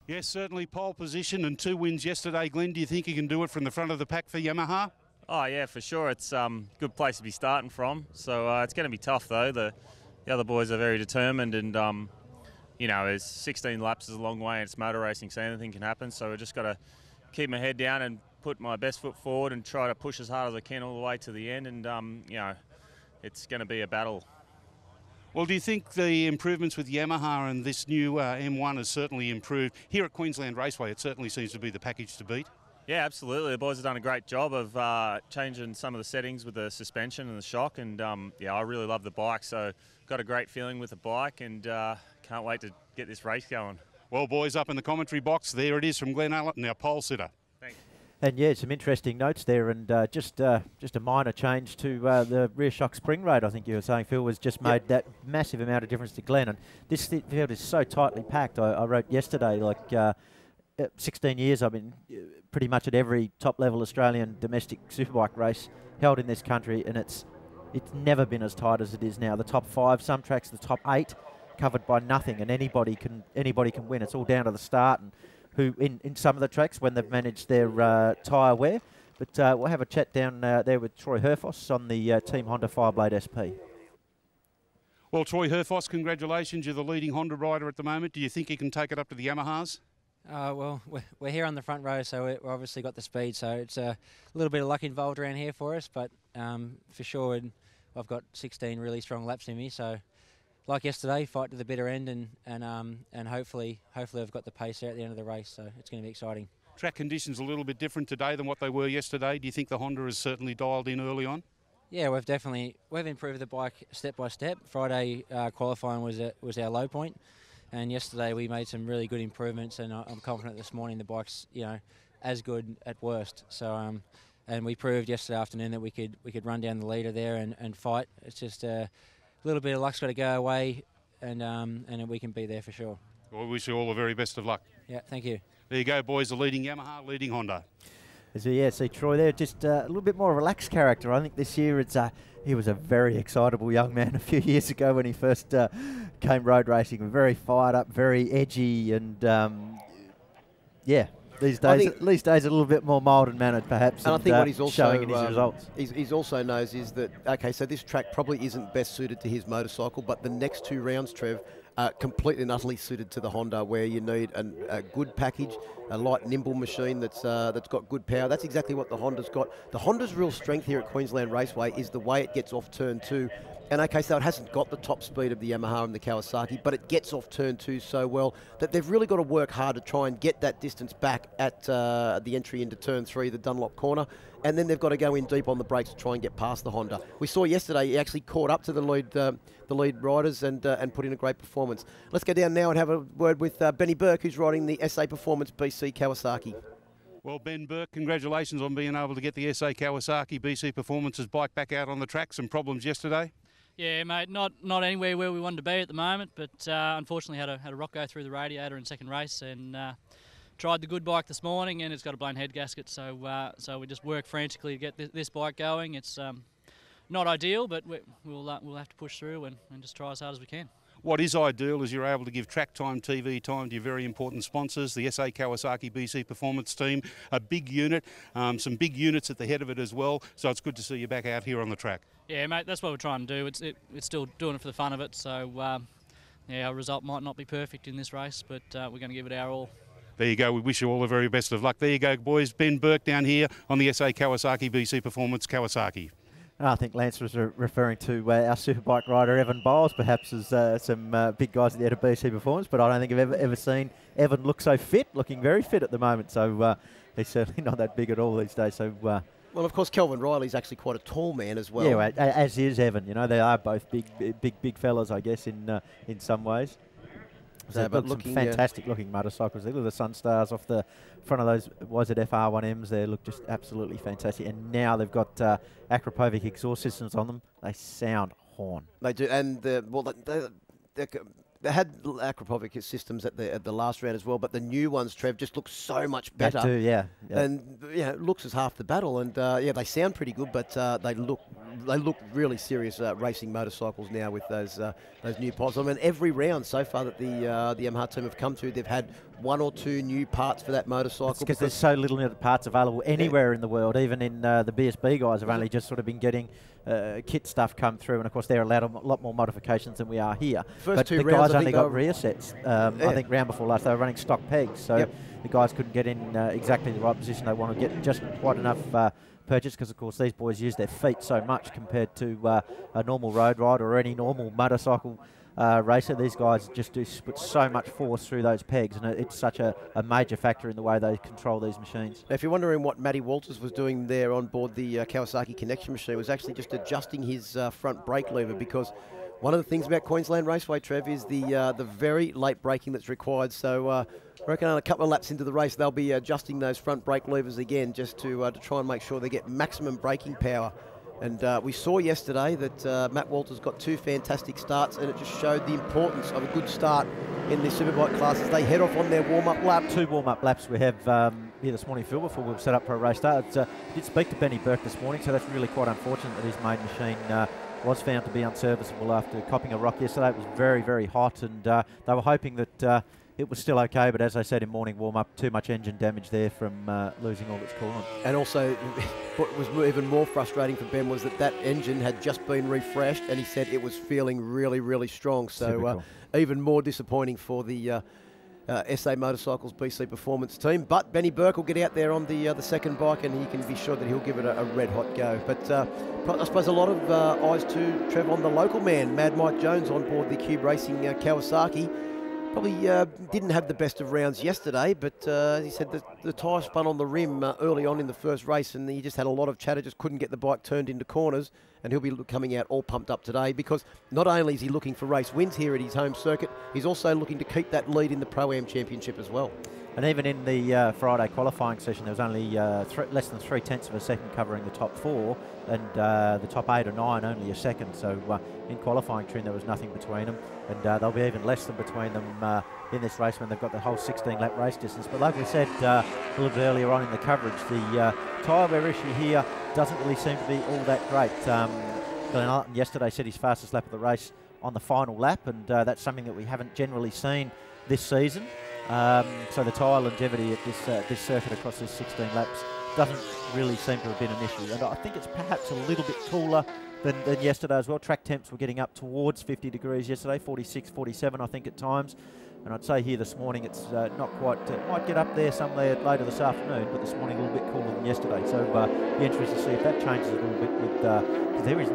Yes, certainly pole position and 2 wins yesterday. Glenn, do you think you can do it from the front of the pack for Yamaha? Oh yeah, for sure. It's a good place to be starting from. So it's going to be tough though. The other boys are very determined, and you know, there's 16 laps is a long way, and it's motor racing, so anything can happen. So we just got to keep my head down and put my best foot forward and try to push as hard as I can all the way to the end. And you know, it's going to be a battle. Well, do you think the improvements with Yamaha and this new M1 has certainly improved? Here at Queensland Raceway, it certainly seems to be the package to beat. Yeah, absolutely. The boys have done a great job of changing some of the settings with the suspension and the shock, and yeah, I really love the bike. So got a great feeling with the bike, and can't wait to get this race going. Well, boys, up in the commentary box, there it is from Glenn Allen, our pole sitter. Thanks. And yeah, some interesting notes there, and just a minor change to the rear shock spring rate. I think you were saying, Phil, was just made that massive amount of difference to Glenn. And this field is so tightly packed. I wrote yesterday, like 16 years I've been pretty much at every top-level Australian domestic superbike race held in this country, and it's never been as tight as it is now. The top 5, some tracks, the top 8, covered by nothing, and anybody can win. It's all down to the start and who in some of the tracks when they've managed their tyre wear. But we'll have a chat down there with Troy Herfoss on the Team Honda Fireblade SP. Well, Troy Herfoss, congratulations. You're the leading Honda rider at the moment. Do you think you can take it up to the Yamahas? Well, we're here on the front row, so we've obviously got the speed, so it's a little bit of luck involved around here for us, but for sure I've got 16 really strong laps in me, so like yesterday, fight to the bitter end, and hopefully I've got the pace there at the end of the race, so it's going to be exciting. Track conditions a little bit different today than what they were yesterday. Do you think the Honda has certainly dialed in early on? Yeah, we've improved the bike step by step. Friday qualifying was our low point, and yesterday we made some really good improvements, and I'm confident this morning the bike's as good at worst. So and we proved yesterday afternoon that we could run down the leader there and fight. It's just a little bit of luck's got to go away, and we can be there for sure. Well, we wish you all the very best of luck. Yeah, thank you. There you go, boys. The leading Yamaha, leading Honda. So yeah, see Troy there, just a little bit more relaxed character. I think this year he was a very excitable young man a few years ago when he first came road racing. Very fired up, very edgy, and yeah. These days a little bit more mild and mannered, perhaps. And I think what he's also showing in his results. He's also knows is that, okay, so this track probably isn't best suited to his motorcycle, but the next 2 rounds, Trev, are completely and utterly suited to the Honda, where you need a good package, a light, nimble machine that's got good power. That's exactly what the Honda's got. The Honda's real strength here at Queensland Raceway is the way it gets off turn 2. And okay, so it hasn't got the top speed of the Yamaha and the Kawasaki, but it gets off turn 2 so well that they've really got to work hard to try and get that distance back at the entry into turn 3, the Dunlop corner, and then they've got to go in deep on the brakes to try and get past the Honda. We saw yesterday he actually caught up to the lead riders and put in a great performance. Let's go down now and have a word with Benny Burke, who's riding the SA Performance BC Kawasaki. Well, Ben Burke, congratulations on being able to get the SA Kawasaki BC Performance's bike back out on the track. Some problems yesterday? Yeah, mate, not anywhere where we wanted to be at the moment, but unfortunately had a rock go through the radiator in second race, and tried the good bike this morning, and it's got a blown head gasket, so we just work frantically to get this bike going. It's not ideal, but we'll have to push through and just try as hard as we can. What is ideal is you're able to give track time, TV time to your very important sponsors, the SA Kawasaki BC Performance team, a big unit, some big units at the head of it as well, so it's good to see you back out here on the track. Yeah, mate, that's what we're trying to do. It's still doing it for the fun of it, so yeah, our result might not be perfect in this race, but we're going to give it our all. There you go. We wish you all the very best of luck. There you go, boys. Ben Burke down here on the SA Kawasaki BC Performance Kawasaki. I think Lance was referring to our superbike rider Evan Bowles, perhaps as some big guys at the head of BC Performance, but I don't think I've ever seen Evan look so fit, looking very fit at the moment. So he's certainly not that big at all these days. So well, of course, Kelvin Riley's actually quite a tall man as well. Yeah, as is Evan. You know, they are both big fellas, I guess, in some ways. So but some fantastic looking motorcycles. Look at the Sunstars off the front of those YZF R1Ms there. Look just absolutely fantastic. And now they've got Akrapovic exhaust systems on them. They sound horn. They do, and they had Akrapovic systems at the last round as well. But the new ones, Trev, just look so much better. That too, yeah. And it looks as half the battle. And yeah, they sound pretty good, but they look they look really serious racing motorcycles now with those new pods. I mean, every round so far that the Yamaha team have come to, they've had 1 or 2 new parts for that motorcycle. Because there's so little parts available anywhere in the world. Even in the BSB guys have only just sort of been getting kit stuff come through, and of course they're allowed a lot more modifications than we are here. But the guys only got rear sets. I think round before last they were running stock pegs, so the guys couldn't get in exactly the right position they want to get, just quite enough purchase, because of course these boys use their feet so much compared to a normal road rider or any normal motorcycle racer. These guys just do put so much force through those pegs, and it's such a major factor in the way they control these machines. Now, if you're wondering what Matty Walters was doing there on board the Kawasaki Connection machine, was actually just adjusting his front brake lever, because one of the things about Queensland Raceway, Trev, is the very late braking that's required. So I reckon on a couple of laps into the race, they'll be adjusting those front brake levers again, just to try and make sure they get maximum braking power. And we saw yesterday that Matt Walters got 2 fantastic starts, and it just showed the importance of a good start in the Superbike class as they head off on their warm-up lap. 2 warm-up laps we have here this morning, Phil, before we've set up for a race start. I did speak to Benny Burke this morning, so that's really quite unfortunate that his main machine was found to be unserviceable after copping a rock yesterday. It was very, very hot, and they were hoping that it was still okay, but as I said in morning warm-up, too much engine damage there from losing all its coolant. And also, what was even more frustrating for Ben was that engine had just been refreshed, and he said it was feeling really, really strong. So even more disappointing for the SA Motorcycles BC Performance team. But Benny Burke will get out there on the second bike, and he can be sure that he'll give it a red-hot go. But I suppose a lot of eyes too, Trevor, on the local man, Mad Mike Jones, on board the Cube Racing Kawasaki. Probably didn't have the best of rounds yesterday, but he said that the tyre spun on the rim early on in the first race, and he just had a lot of chatter, just couldn't get the bike turned into corners, and he'll be coming out all pumped up today, because not only is he looking for race wins here at his home circuit, he's also looking to keep that lead in the Pro-Am Championship as well. And even in the Friday qualifying session, there was only less than 3/10 of a second covering the top 4, and the top 8 or 9 only a second. So in qualifying trim, there was nothing between them, and there'll be even less than between them in this race when they've got the whole 16-lap race distance. But like we said a little bit earlier on in the coverage, the tyre wear issue here doesn't really seem to be all that great. Glenn Alton yesterday said his fastest lap of the race on the final lap, and that's something that we haven't generally seen this season. So the tyre longevity at this circuit across these 16 laps doesn't really seem to have been an issue. And I think it's perhaps a little bit cooler than yesterday as well. Track temps were getting up towards 50 degrees yesterday, 46, 47 I think at times. And I'd say here this morning it's not quite, might get up there somewhere later this afternoon, but this morning a little bit cooler than yesterday. So be interested to see if that changes a little bit, with because there is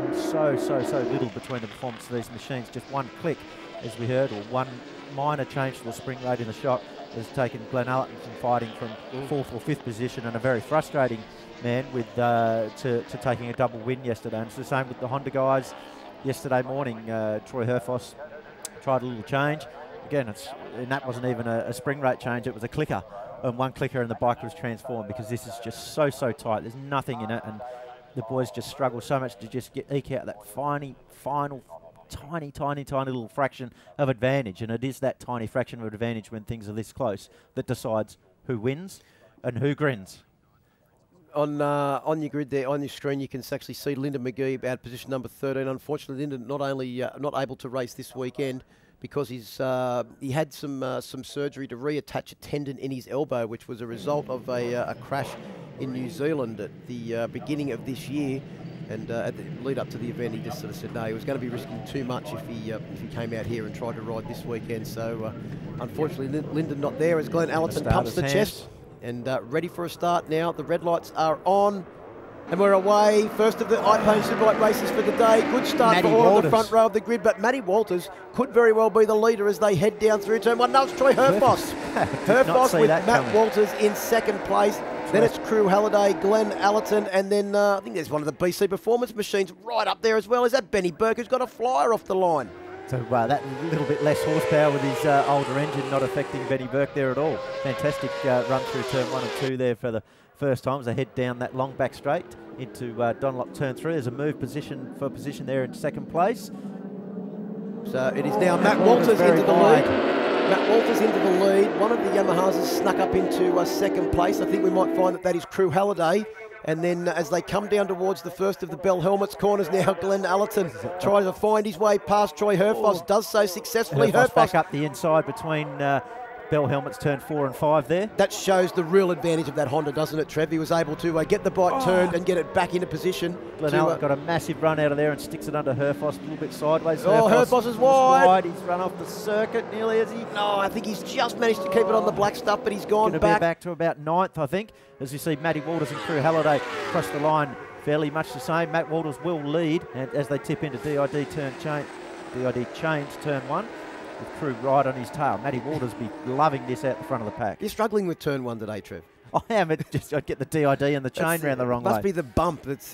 so little between the performance of these machines. Just one click, as we heard, or one minor change to the spring rate in the shock has taken Glenn Alton from fighting from 4th or 5th position, and a very frustrating man with to taking a double win yesterday. And it's the same with the Honda guys yesterday morning. Troy Herfoss tried a little change. Again, and that wasn't even a spring rate change, it was a clicker. And one clicker and the bike was transformed, because this is just so tight. There's nothing in it, and the boys just struggle so much to just eke out that final tiny little fraction of advantage. And it is that tiny fraction of advantage when things are this close that decides who wins and who grins. On your grid there, on your screen, you can actually see Lyndon McGee out of position number 13. Unfortunately, Lyndon not only not able to race this weekend, because he had some surgery to reattach a tendon in his elbow, which was a result of a crash in New Zealand at the beginning of this year. And at the lead up to the event, he just sort of said no, he was going to be risking too much if he came out here and tried to ride this weekend. So unfortunately, Lyndon not there as Glenn Alton pumps the chest and ready for a start now. The red lights are on. And we're away. First of the iPhone Superbike races for the day. Good start for all of the front row of the grid, but Matty Walters could very well be the leader as they head down through turn 1. No, it's Troy Herfoss. Herfoss with Matt Walters in second place. Then it's Crew Halliday, Glenn Alton, and then I think there's one of the BC Performance machines right up there as well. Is that Benny Burke, who's got a flyer off the line? So that little bit less horsepower with his older engine not affecting Benny Burke there at all. Fantastic run through turn 1 and 2 there for the first time as they head down that long back straight into Dunlop turn 3. There's a move position there in second place. So it is now Matt Walters into the lead. Matt Walters into the lead. One of the Yamahas has snuck up into second place. I think we might find that is Crew Halliday. And then as they come down towards the first of the Bell Helmets corners now, Glenn Allerton tries to find his way past Troy Herfoss, does so successfully. Herfoss back up the inside between Bell Helmets turn 4 and 5 there. That shows the real advantage of that Honda, doesn't it, Trev? He was able to get the bike turned and get it back into position. Glenn Allerton got a massive run out of there and sticks it under Herfoss a little bit sideways. Herfoss is wide. He's run off the circuit nearly, has he? No, I think he's just managed to keep it on the black stuff, but he's gone back. Be back to about 9th, I think, as you see Matty Walters and Crew Halliday cross the line fairly much the same. Matt Walters will lead and as they tip into DID change turn 1. With Crew right on his tail. Matty Walters be loving this out the front of the pack. You're struggling with turn 1 today, Trev. I am. I'd get the DID and the chain round the wrong way. Must be the bump that's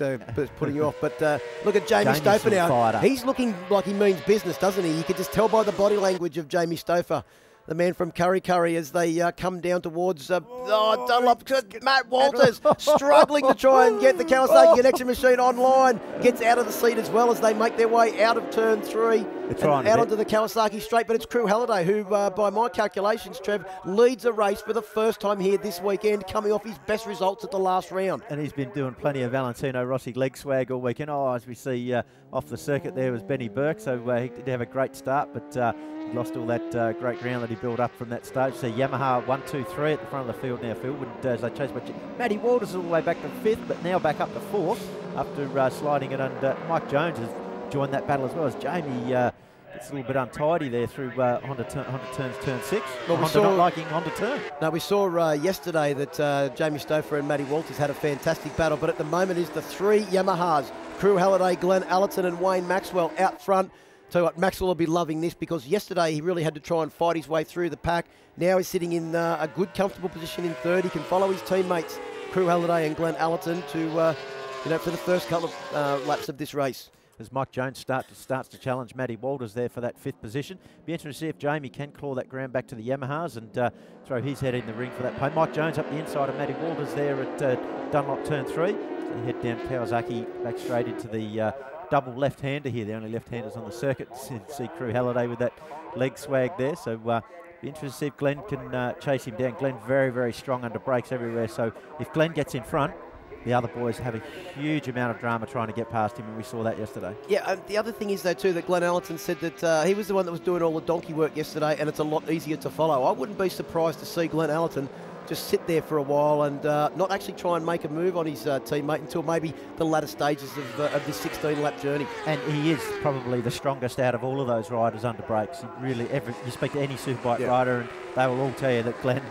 putting you off. But look at Jamie Stouffer now. He's looking like he means business, doesn't he? You can just tell by the body language of Jamie Stouffer, the man from Curry, as they come down towards Dunlop. Matt Walters struggling to try and get the Kawasaki connection machine online. Gets out of the seat as well as they make their way out of turn 3. And out onto the Kawasaki straight, but it's Crew Halliday who, by my calculations, Trev, leads a race for the first time here this weekend, coming off his best results at the last round. And he's been doing plenty of Valentino Rossi leg swag all weekend. As we see off the circuit there was Benny Burke, so he did have a great start, but he lost all that great ground that he built up from that stage. So Yamaha 1, 2, 3 at the front of the field now, Phil, as they chase by Matty Walters all the way back to 5th, but now back up to 4th after sliding it under. Mike Jones has joined that battle as well as Jamie. It's a little bit untidy there through Honda turns turn 6. Well, Honda not liking Honda turn. No, we saw yesterday that Jamie Stouffer and Matty Walters had a fantastic battle, but at the moment is the 3 Yamahas. Crew Halliday, Glenn Allerton and Wayne Maxwell out front. Tell you what, Maxwell will be loving this because yesterday he really had to try and fight his way through the pack. Now he's sitting in a good, comfortable position in 3rd. He can follow his teammates, Crew Halliday and Glenn Allerton, to for the first couple of laps of this race. As Mike Jones starts to challenge Matty Walters there for that 5th position. Be interesting to see if Jamie can claw that ground back to the Yamahas and throw his head in the ring for that pay. Mike Jones up the inside of Matty Walters there at Dunlop turn 3. So head down Kawasaki back straight into the double left-hander here. The only left-handers on the circuit. See Crew Halliday with that leg swag there. So be interested to see if Glenn can chase him down. Glenn very, very strong under brakes everywhere. So if Glenn gets in front, the other boys have a huge amount of drama trying to get past him, and we saw that yesterday. Yeah, the other thing is, though, too, that Glenn Allerton said that he was the one that was doing all the donkey work yesterday, and it's a lot easier to follow. I wouldn't be surprised to see Glenn Allerton just sit there for a while and not actually try and make a move on his teammate until maybe the latter stages of this 16-lap journey. And he is probably the strongest out of all of those riders under brakes. You speak to any Superbike rider, and they will all tell you that Glenn,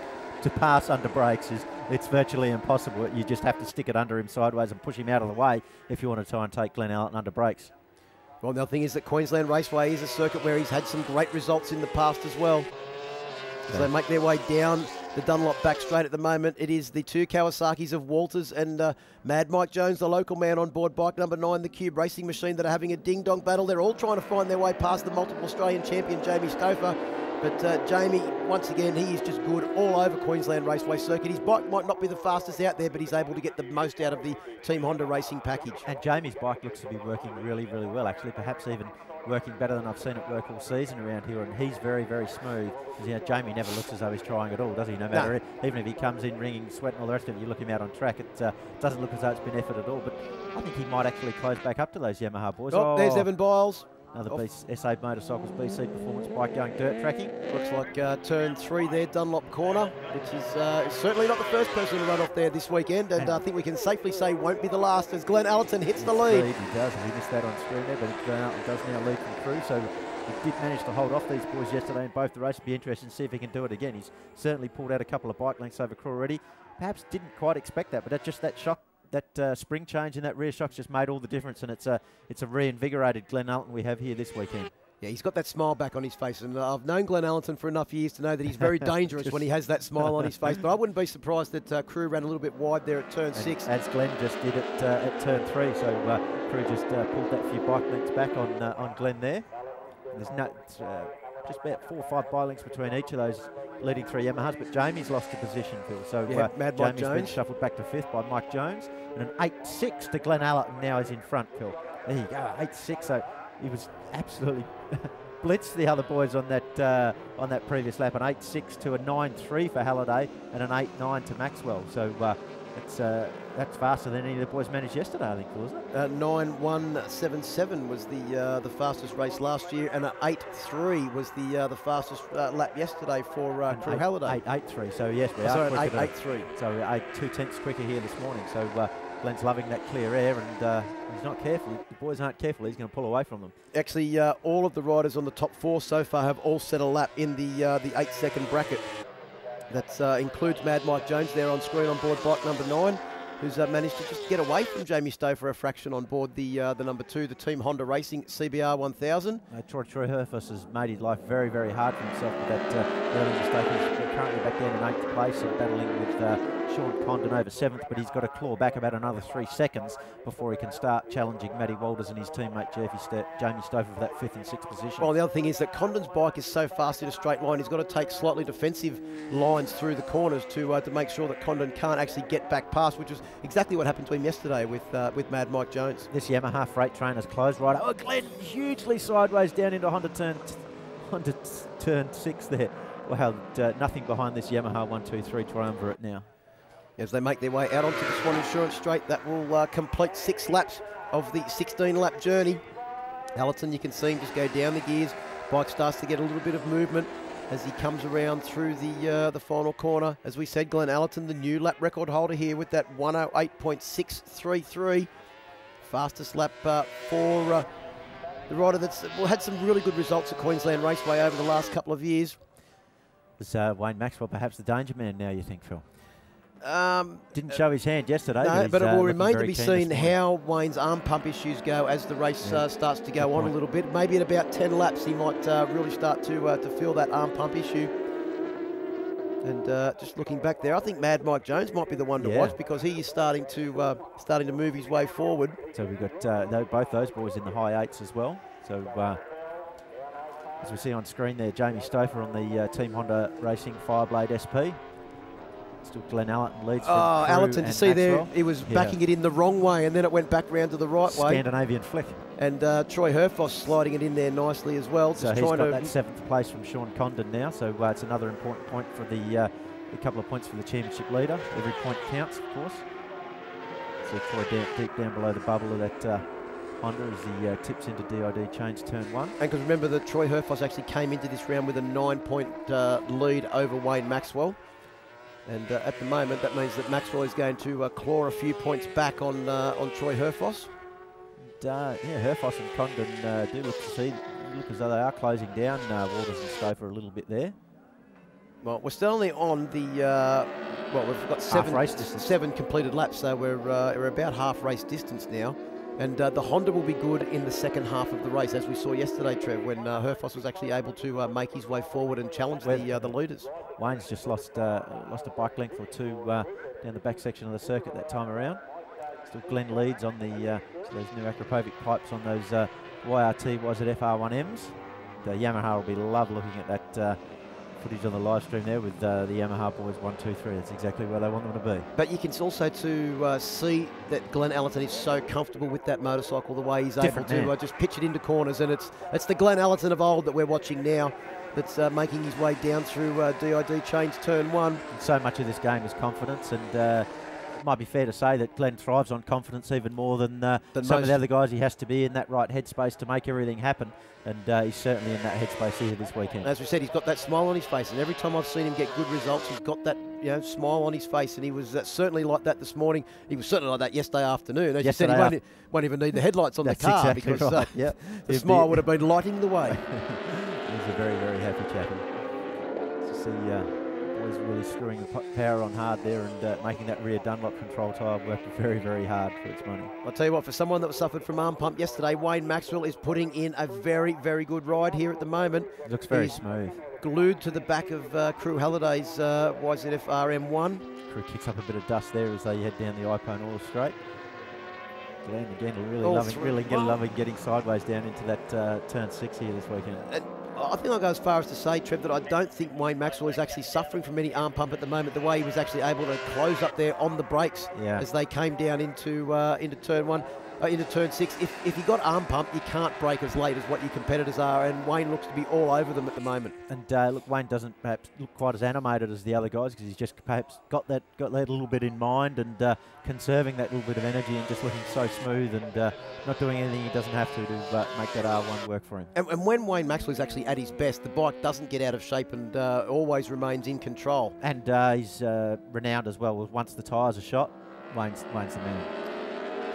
to pass under brakes, it's virtually impossible. You just have to stick it under him sideways and push him out of the way if you want to try and take Glenn Allerton under brakes. Well, the other thing is that Queensland Raceway is a circuit where he's had some great results in the past as well. So they make their way down the Dunlop back straight at the moment. It is the 2 Kawasaki's of Walters and Mad Mike Jones, the local man on board bike number 9, the Cube Racing Machine, that are having a ding-dong battle. They're all trying to find their way past the multiple Australian champion, Jamie Stouffer. But Jamie, once again, he is just good all over Queensland Raceway circuit. His bike might not be the fastest out there, but he's able to get the most out of the Team Honda racing package. And Jamie's bike looks to be working really, really well, actually, perhaps even working better than I've seen it work all season around here, and he's very, very smooth. Jamie never looks as though he's trying at all, does he? No matter, even if he comes in ringing, sweat and all the rest of it, you look him out on track, it doesn't look as though it's been effort at all, but I think he might actually close back up to those Yamaha boys. There's Evan Biles. Another SA Motorcycles BC performance bike going dirt tracking. Looks like turn 3 there, Dunlop corner, which is certainly not the first person to run off there this weekend, and I think we can safely say won't be the last as Glenn Allerton hits the lead. He does, and he missed that on screen there, but Glenn Allerton does now lead from Crew, so he did manage to hold off these boys yesterday in both the races. Be interesting to see if he can do it again. He's certainly pulled out a couple of bike lengths over Crew already. Perhaps didn't quite expect that, but just that shock. That spring change in that rear shock's just made all the difference, and it's a reinvigorated Glenn Allerton we have here this weekend. Yeah, he's got that smile back on his face, and I've known Glenn Allerton for enough years to know that he's very dangerous when he has that smile on his face, but I wouldn't be surprised that Crew ran a little bit wide there at turn 6. As Glenn just did at turn 3, so Crew just pulled that few bike lengths back on Glenn there. And there's just about 4 or 5 bike lengths between each of those leading 3 Yamahas, but Jamie's lost the position, Phil. So Jamie's been shuffled back to 5th by Mike Jones, and an 8.6 to Glenn Allerton now is in front, Phil. There you go, 8.6. So he was absolutely blitzed the other boys on that previous lap. An 8.6 to a 9.3 for Halliday, and an 8.9 to Maxwell. So That's faster than any of the boys managed yesterday, I think, wasn't it? 9:177 was the fastest race last year, and 8:3 was the fastest lap yesterday for Crew Halliday. 8:3. So yes, we are. Sorry, quicker 8:3. So 2/10 quicker here this morning. So Glenn's loving that clear air, and he's not careful. The boys aren't careful. He's going to pull away from them. Actually, all of the riders on the top 4 so far have all set a lap in the 8-second bracket. That includes Mad Mike Jones there on screen on board bike number 9, who's managed to just get away from Jamie Stouffer a fraction on board the number 2, the Team Honda Racing CBR 1000. Troy Herfuss has made his life very, very hard for himself with that early mistake. He's currently back down in 8th place and battling with Sean Condon over 7th, but he's got to claw back about another 3 seconds before he can start challenging Matty Walters and his teammate Jamie Stouffer for that 5th and 6th position. Well, the other thing is that Condon's bike is so fast in a straight line, he's got to take slightly defensive lines through the corners to make sure that Condon can't actually get back past, which is exactly what happened to him yesterday with Mad Mike Jones. This Yamaha freight train has closed right up. Oh, Glenn hugely sideways down into Honda turn 6 there. Wow, nothing behind this Yamaha 1-2-3 triumvirate now. As they make their way out onto the Swann Insurance Straight, that will complete 6 laps of the 16-lap journey. Allerton, you can see him just go down the gears. Bike starts to get a little bit of movement as he comes around through the final corner. As we said, Glenn Allerton, the new lap record holder here with that 108.633. Fastest lap for the rider that's had some really good results at Queensland Raceway over the last couple of years. Is Wayne Maxwell perhaps the danger man now, you think, Phil? Didn't show his hand yesterday. No, but it will remain to be seen how Wayne's arm pump issues go as the race starts to go on a little bit. Maybe in about 10 laps he might really start to feel that arm pump issue. And just looking back there, I think Mad Mike Jones might be the one to watch, because he is starting to move his way forward. So we've got both those boys in the high 8s as well. So as we see on screen there, Jamie Stouffer on the Team Honda Racing Fireblade SP. Still Glenn Allerton leads. Oh, Allerton, you see Maxwell. There, he was backing it in the wrong way, and then it went back round to the right way. Scandinavian flick. And Troy Herfoss sliding it in there nicely as well. So he's got that 7th place from Sean Condon now, so it's another important point for a couple of points for the championship leader. Every point counts, of course. So Troy deep down below the bubble of that Honda as he tips into DID change turn 1. And because remember that Troy Herfoss actually came into this round with a 9-point lead over Wayne Maxwell. And at the moment, that means that Maxwell is going to claw a few points back on Troy Herfoss. Herfoss and Condon do look as though they are closing down Walters and Stouffer a little bit there. Well, we're still only on the we've got 7 completed laps, so we're about half race distance now. And the Honda will be good in the second half of the race, as we saw yesterday, Trev, when Herfoss was actually able to make his way forward and challenge the leaders. Wayne's just lost a bike length or 2 down the back section of the circuit that time around. Still Glenn leads on the those new Acropovic pipes on those YRT FR1Ms. The Yamaha will be love looking at that footage on the live stream there with the Yamaha boys 1, 2, 3. That's exactly where they want them to be. But you can also see that Glenn Allerton is so comfortable with that motorcycle, the way he's able to just pitch it into corners, and it's the Glenn Allerton of old that we're watching now that's making his way down through DID change turn 1. And so much of this game is confidence, and it might be fair to say that Glenn thrives on confidence even more than some of the other guys. He has to be in that right headspace to make everything happen, and he's certainly in that headspace here this weekend. As we said, he's got that smile on his face, and every time I've seen him get good results, he's got that smile on his face, and he was certainly like that this morning. He was certainly like that yesterday afternoon. As you said, he won't even need the headlights on the car, exactly because right. The smile would have been lighting the way. He's a very, very happy chappy. To see boys really screwing the power on hard there and making that rear Dunlop control tyre work very, very hard for its money. I'll tell you what, for someone that suffered from arm pump yesterday, Wayne Maxwell is putting in a very, very good ride here at the moment. It looks very smooth. Glued to the back of Crew Halliday's YZF RM1. Crew kicks up a bit of dust there as they head down the Iphone Oil Straight. Glenn again really loving getting sideways down into that turn 6 here this weekend. I think I'll go as far as to say, Trev, that I don't think Wayne Maxwell is actually suffering from any arm pump at the moment, the way he was actually able to close up there on the brakes as they came down into turn 1. into turn 6. If you got arm pump, you can't brake as late as what your competitors are, and Wayne looks to be all over them at the moment. And look, Wayne doesn't perhaps look quite as animated as the other guys because he's just perhaps got that little bit in mind and conserving that little bit of energy and just looking so smooth and not doing anything he doesn't have to make that R1 work for him. And when Wayne Maxwell is actually at his best, the bike doesn't get out of shape and always remains in control. And he's renowned as well. Once the tyres are shot, Wayne's the man.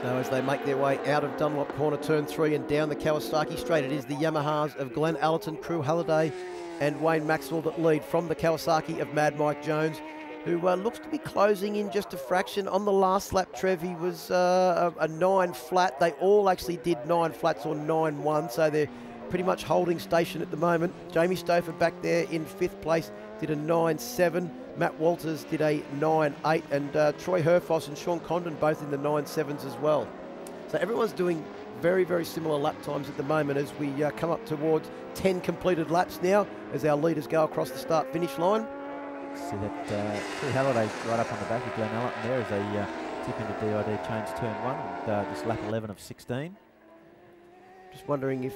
So as they make their way out of Dunlop Corner, turn 3, and down the Kawasaki straight, it is the Yamahas of Glenn Allerton, Crew Halliday and Wayne Maxwell that lead from the Kawasaki of Mad Mike Jones, who looks to be closing in just a fraction. On the last lap, Trev, he was a 9 flat. They all actually did 9 flats or 9-1, so they're pretty much holding station at the moment. Jamie Stouffer back there in 5th place did a 9-7. Matt Walters did a 9-8, and Troy Herfoss and Sean Condon both in the 9-7s as well. So everyone's doing very, very similar lap times at the moment as we come up towards 10 completed laps now as our leaders go across the start-finish line. See that Crew Halliday right up on the back of Glenn Allerton there as they tip into DID change turn 1 with this lap 11 of 16. Just wondering if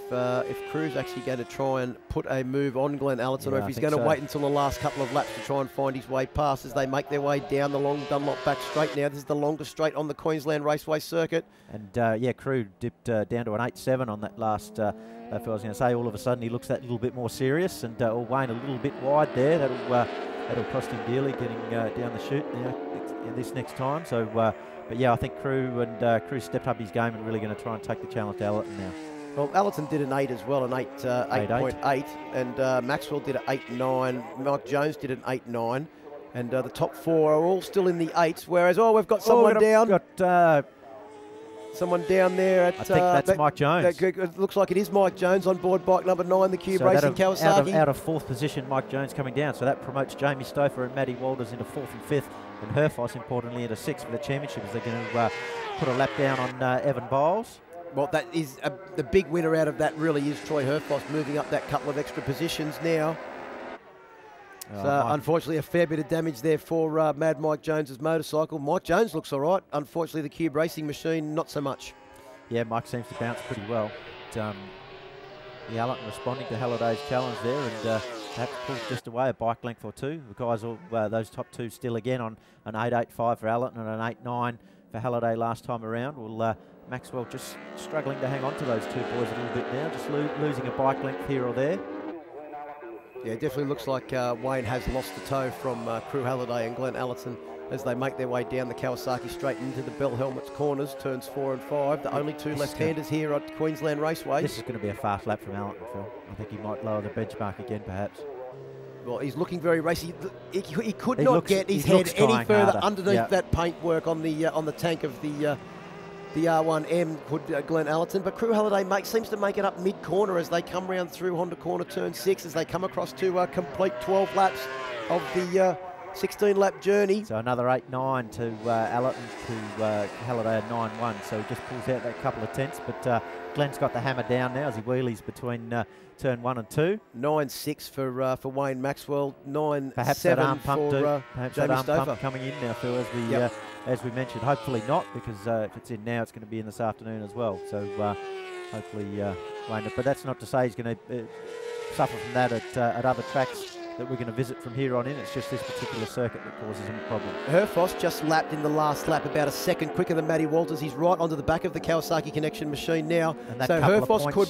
Crew's actually going to try and put a move on Glenn Allerton, or if he's going to wait until the last couple of laps to try and find his way past as they make their way down the long Dunlop back straight now. This is the longest straight on the Queensland Raceway circuit. And Crew dipped down to an 8-7 on that last lap. I was going to say, all of a sudden he looks that little bit more serious, and Wayne a little bit wide there. That'll cost him dearly getting down the chute this next time. So, but yeah, I think Crew stepped up his game and really going to try and take the challenge to Allerton now. Well, Allerton did an 8 as well, an 8.8, and Maxwell did an 8.9. Mike Jones did an 8.9, and the top 4 are all still in the 8s. Whereas, we've got someone down. Someone down there at... I think that's Mike Jones. It looks like it is Mike Jones on board bike number 9, the Cube Racing Kawasaki. Out of 4th position, Mike Jones coming down. So that promotes Jamie Stouffer and Matty Walters into 4th and 5th, and Herfoss, importantly, into 6th for the championship as they're going to put a lap down on Evan Biles. Well, that is the big winner out of that really is Troy Herfoss moving up that couple of extra positions now. So unfortunately a fair bit of damage there for Mad Mike Jones's motorcycle. Mike Jones looks all right. Unfortunately the Cube Racing machine not so much. Yeah, Mike seems to bounce pretty well. Allerton responding to Halliday's challenge there and perhaps pulled just away a bike length or two. The guys, those top 2 still again on an 8.85 for Allerton and an 8.9 for Halliday last time around. Maxwell just struggling to hang on to those 2 boys a little bit now, just losing a bike length here or there. Yeah, it definitely looks like Wayne has lost the toe from Crew Halliday and Glenn Allerton as they make their way down the Kawasaki straight into the Bell Helmets corners, turns 4 and 5. The only 2 left-handers here at Queensland Raceway. This is going to be a fast lap from Allerton, Phil. I think he might lower the benchmark again, perhaps. Well, he's looking very racy. He could not get his head any further underneath that paintwork on the tank of the R1M, could Glenn Allerton, but Crew Halliday seems to make it up mid-corner as they come round through Honda Corner turn 6 as they come across to complete 12 laps of the 16-lap journey. So another 8.9 to Allerton to Halliday at 9.1, so he just pulls out that couple of tenths, but Glenn's got the hammer down now as he wheelies between turn 1 and 2. 9.6 for Wayne Maxwell, 9.7 perhaps that arm pump for Jamie Stouffer. Coming in now, Phil, as we mentioned. Hopefully not, because if it's in now, it's going to be in this afternoon as well. So hopefully Wayne, but that's not to say he's going to suffer from that at other tracks that we're going to visit from here on in. It's just this particular circuit that causes him a problem. Herfoss just lapped in the last lap about a second quicker than Matty Walters. He's right onto the back of the Kawasaki Connection machine now. And that so Herfoss could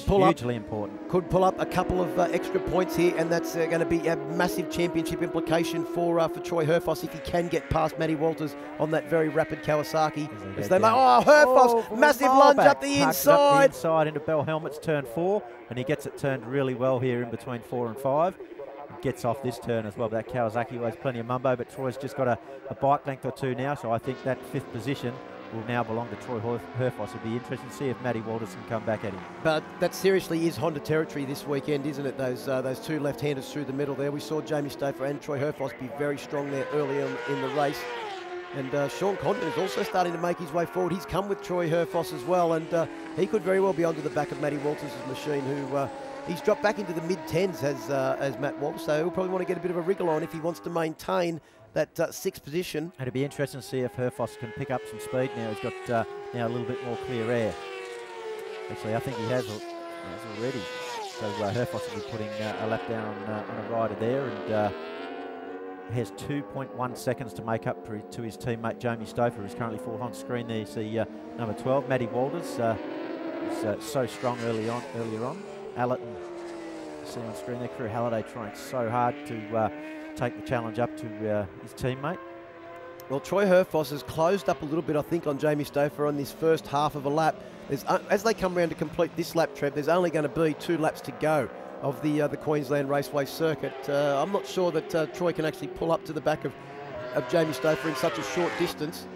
pull up a couple of extra points here, and that's going to be a massive championship implication for Troy Herfoss if he can get past Matty Walters on that very rapid Kawasaki. Herfoss, massive lunge up the inside. Into Bell Helmets turn 4, and he gets it turned really well here in between 4 and 5. Gets off this turn as well. That Kawasaki has plenty of mumbo, but Troy's just got a bike length or 2 now, so I think that 5th position will now belong to Troy Herfoss. It'll be interesting to see if Matty Walters can come back at him. But that seriously is Honda territory this weekend, isn't it? Those 2 left-handers through the middle there. We saw Jamie Stouffer and Troy Herfoss be very strong there early on in the race. And Sean Condon is also starting to make his way forward. He's come with Troy Herfoss as well, and he could very well be onto the back of Matty Walters' machine, who... he's dropped back into the mid-10s as Matt Walters, so he'll probably want to get a bit of a wriggle on if he wants to maintain that sixth position. It'd be interesting to see if Herfoss can pick up some speed now. He's got now a little bit more clear air. Actually, I think he has already. So Herfoss will be putting a lap down on a rider there, and has 2.1 seconds to make up to his teammate Jamie Stouffer, who's currently fourth on screen there. You see number 12, Matty Walters, was so strong earlier on. Allerton, see on screen there, Crew Halliday trying so hard to take the challenge up to his teammate. Well, Troy Herfoss has closed up a little bit, I think, on Jamie Stouffer on this first half of a lap. As they come around to complete this lap, Trev, there's only going to be 2 laps to go of the Queensland Raceway circuit. I'm not sure that Troy can actually pull up to the back of Jamie Stouffer in such a short distance.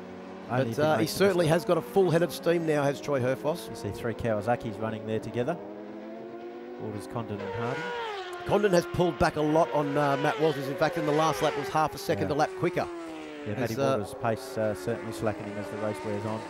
But he certainly has got a full head of steam now, has Troy Herfoss. You see 3 Kawasaki's running there together. Orders Condon and Harding. Condon has pulled back a lot on Matt Walters. In fact, in the last lap was half a second a lap quicker. Yeah, Matty Walters' pace certainly slackening as the race wears on.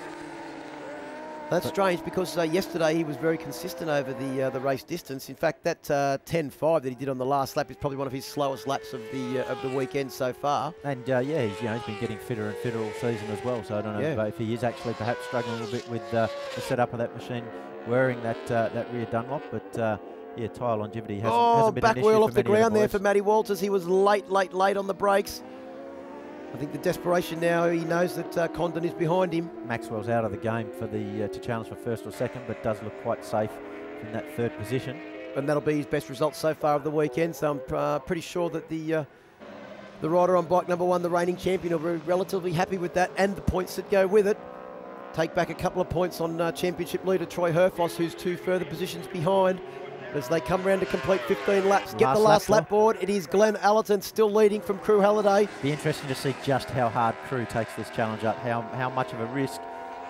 That's strange because yesterday he was very consistent over the race distance. In fact, that 10.5 that he did on the last lap is probably one of his slowest laps of the weekend so far. And yeah, he's been getting fitter and fitter all season as well. So I don't know if he is actually perhaps struggling a little bit with the setup of that machine, wearing that rear Dunlop. But yeah, tyre longevity hasn't been an issue. Back wheel off the ground there for Matty Walters. He was late on the brakes. I think the desperation now, he knows that Condon is behind him. Maxwell's out of the game for to challenge for first or second, but does look quite safe in that third position. And that'll be his best result so far of the weekend. So I'm pretty sure that the rider on bike number 1, the reigning champion, will be relatively happy with that and the points that go with it. Take back a couple of points on championship leader Troy Herfoss, who's 2 further positions behind. As they come around to complete 15 laps, get the last lap board. It is Glenn Allerton still leading from Crew Halliday. Be interesting to see just how hard Crew takes this challenge up, how much of a risk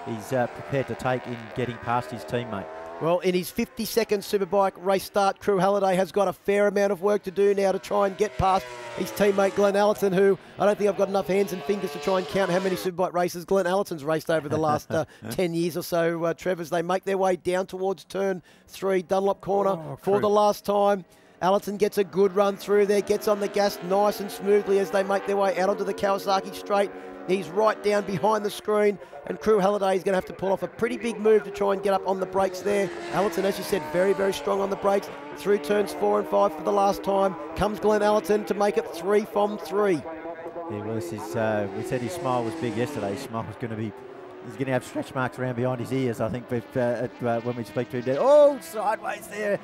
he's prepared to take in getting past his teammate. Well, in his 52nd Superbike race start, Crew Halliday has got a fair amount of work to do now to try and get past his teammate Glenn Allerton, who I don't think I've got enough hands and fingers to try and count how many Superbike races Glenn Allerton's raced over the last 10 years or so, Trevor, as they make their way down towards turn 3, Dunlop corner for the last time. Allerton gets a good run through there, gets on the gas nice and smoothly as they make their way out onto the Kawasaki straight. He's right down behind the screen, and Crew Halliday is going to have to pull off a pretty big move to try and get up on the brakes there. Allerton, as you said, very, very strong on the brakes. Through turns 4 and 5 for the last time. Comes Glenn Allerton to make it 3 from 3. Yeah, well, this is, we said his smile was big yesterday. His smile was going to be, he's going to have stretch marks around behind his ears, I think, when we speak to him. Oh, sideways there.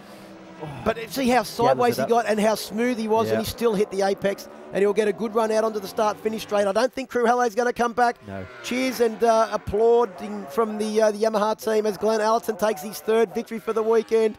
But see how sideways he got and how smooth he was, and he still hit the apex, and he'll get a good run out onto the start-finish straight. I don't think Crew Halliday's going to come back. No. Cheers and applauding from the Yamaha team as Glenn Allerton takes his 3rd victory for the weekend.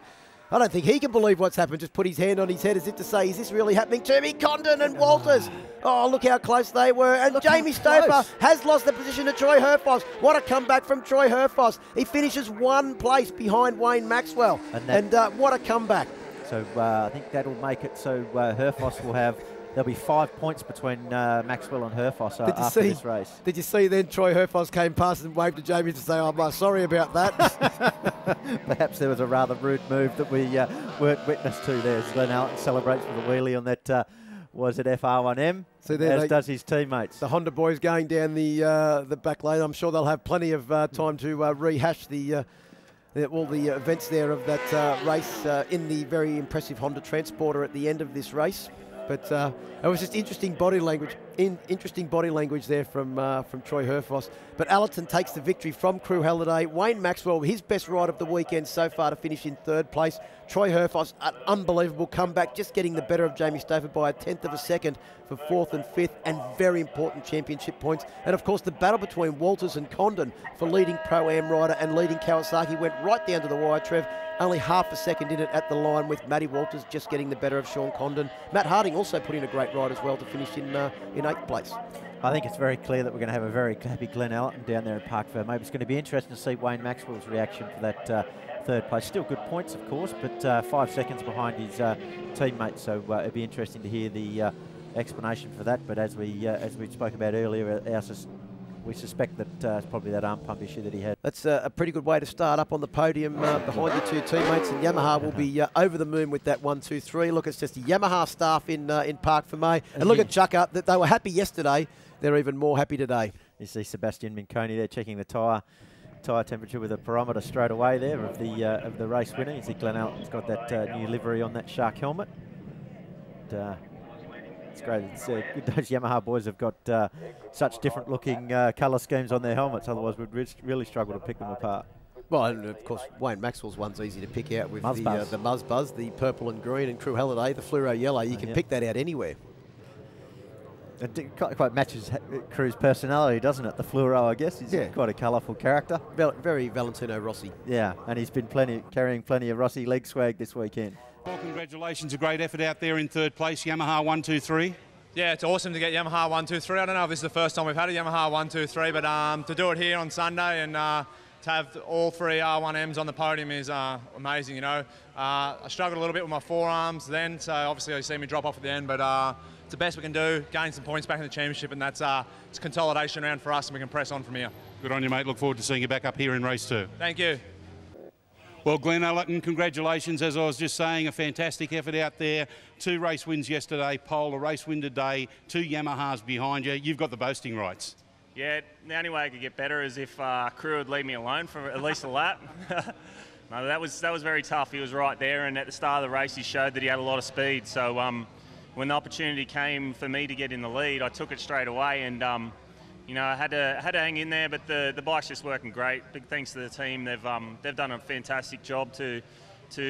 I don't think he can believe what's happened. Just put his hand on his head as if to say, is this really happening to me? Condon and Walters. Oh, look how close they were. And Jamie Stouffer has lost the position to Troy Herfoss. What a comeback from Troy Herfoss. He finishes 1 place behind Wayne Maxwell. And what a comeback. So I think that'll make it so Herfoss will have, there'll be 5 points between Maxwell and Herfoss after this race. Did you see then Troy Herfoss came past and waved to Jamie to say, I'm sorry about that. Perhaps there was a rather rude move that we weren't witness to there. As Glenn Allerton celebrates with a wheelie on that, was it FR1M, so as does his teammates. The Honda boys going down the back lane. I'm sure they'll have plenty of time to rehash all the events there of that race in the very impressive Honda Transporter at the end of this race. But it was just interesting body language there from Troy Herfoss. But Allerton takes the victory from Crew Halliday. Wayne Maxwell, his best ride of the weekend so far to finish in 3rd place. Troy Herfoss, an unbelievable comeback, just getting the better of Jamie Stouffer by 1/10 of a second for 4th and 5th, and very important championship points. And of course, the battle between Walters and Condon for leading Pro-Am rider and leading Kawasaki went right down to the wire, Trev. Only half a second in it at the line, with Matty Walters just getting the better of Sean Condon. Matt Harding also put in a great ride as well to finish in 8th place. I think it's very clear that we're going to have a very happy Glenn Allerton down there at Park Fair. Maybe it's going to be interesting to see Wayne Maxwell's reaction for that 3rd place. Still good points, of course, but 5 seconds behind his teammate. So it'd be interesting to hear the explanation for that. But as we spoke about earlier, our we suspect that it's probably that arm pump issue that he had. That's a pretty good way to start up on the podium behind your two teammates, and Yamaha will be over the moon with that 1, 2, 3. Look, it's just the Yamaha staff in Park for May. And look at Chucker, that they were happy yesterday. They're even more happy today. You see Sebastian Minconi there checking the tyre temperature with a barometer straight away there of the race winner. You see Glenn Allen's got that new livery on that Shark helmet. And, it's great. It's good those Yamaha boys have got such different looking colour schemes on their helmets, otherwise we'd really struggle to pick them apart. Well, and of course, Wayne Maxwell's one's easy to pick out with the Muzz Buzz, the purple and green, and Crew Halliday, the fluoro yellow. You can pick that out anywhere. It quite matches Crew's personality, doesn't it? The fluoro, I guess. He's quite a colourful character. Very Valentino Rossi. Yeah, and he's been carrying plenty of Rossi leg swag this weekend. Well, congratulations, a great effort out there in third place. Yamaha 1, 2, 3. Yeah, it's awesome to get Yamaha 1, 2, 3. I don't know if this is the first time we've had a Yamaha 1, 2, 3, but to do it here on Sunday and to have all 3 R1Ms on the podium is amazing, you know. I struggled a little bit with my forearms then, so obviously you see me drop off at the end, but it's the best we can do, gain some points back in the championship, and that's it's a consolidation round for us, and we can press on from here. Good on you, mate. Look forward to seeing you back up here in race 2. Thank you. Well, Glenn Allerton, congratulations. As I was just saying, a fantastic effort out there. 2 race wins yesterday, pole, a race win today, 2 Yamahas behind you. You've got the boasting rights. Yeah, the only way I could get better is if Crew would leave me alone for at least a lap. No, that was very tough. He was right there, and at the start of the race he showed that he had a lot of speed. So when the opportunity came for me to get in the lead, I took it straight away, and you know, I had to hang in there, but the bike's just working great. Big thanks to the team. They've done a fantastic job to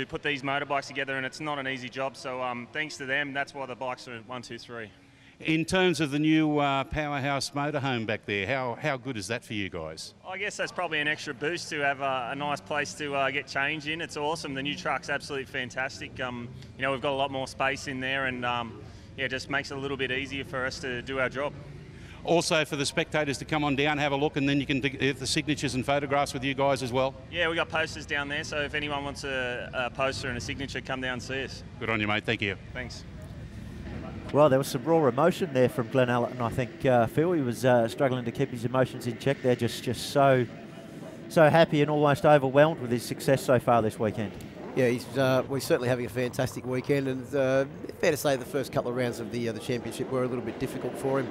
put these motorbikes together, and it's not an easy job. So thanks to them, that's why the bikes are 1, 2, 3. In terms of the new powerhouse motorhome back there, how good is that for you guys? I guess that's probably an extra boost to have a nice place to get change in. It's awesome. The new truck's absolutely fantastic. You know, we've got a lot more space in there, and yeah, it just makes it a little bit easier for us to do our job. Also for the spectators to come on down, have a look, and then you can get the signatures and photographs with you guys as well. Yeah, we got posters down there, so if anyone wants a poster and a signature, come down and see us. Good on you, mate. Thank you. Thanks. Well, there was some raw emotion there from Glenn Allerton, I think, Phil. He was struggling to keep his emotions in check there, just so happy and almost overwhelmed with his success so far this weekend. Yeah, we're certainly having a fantastic weekend, and fair to say the first couple of rounds of the championship were a little bit difficult for him.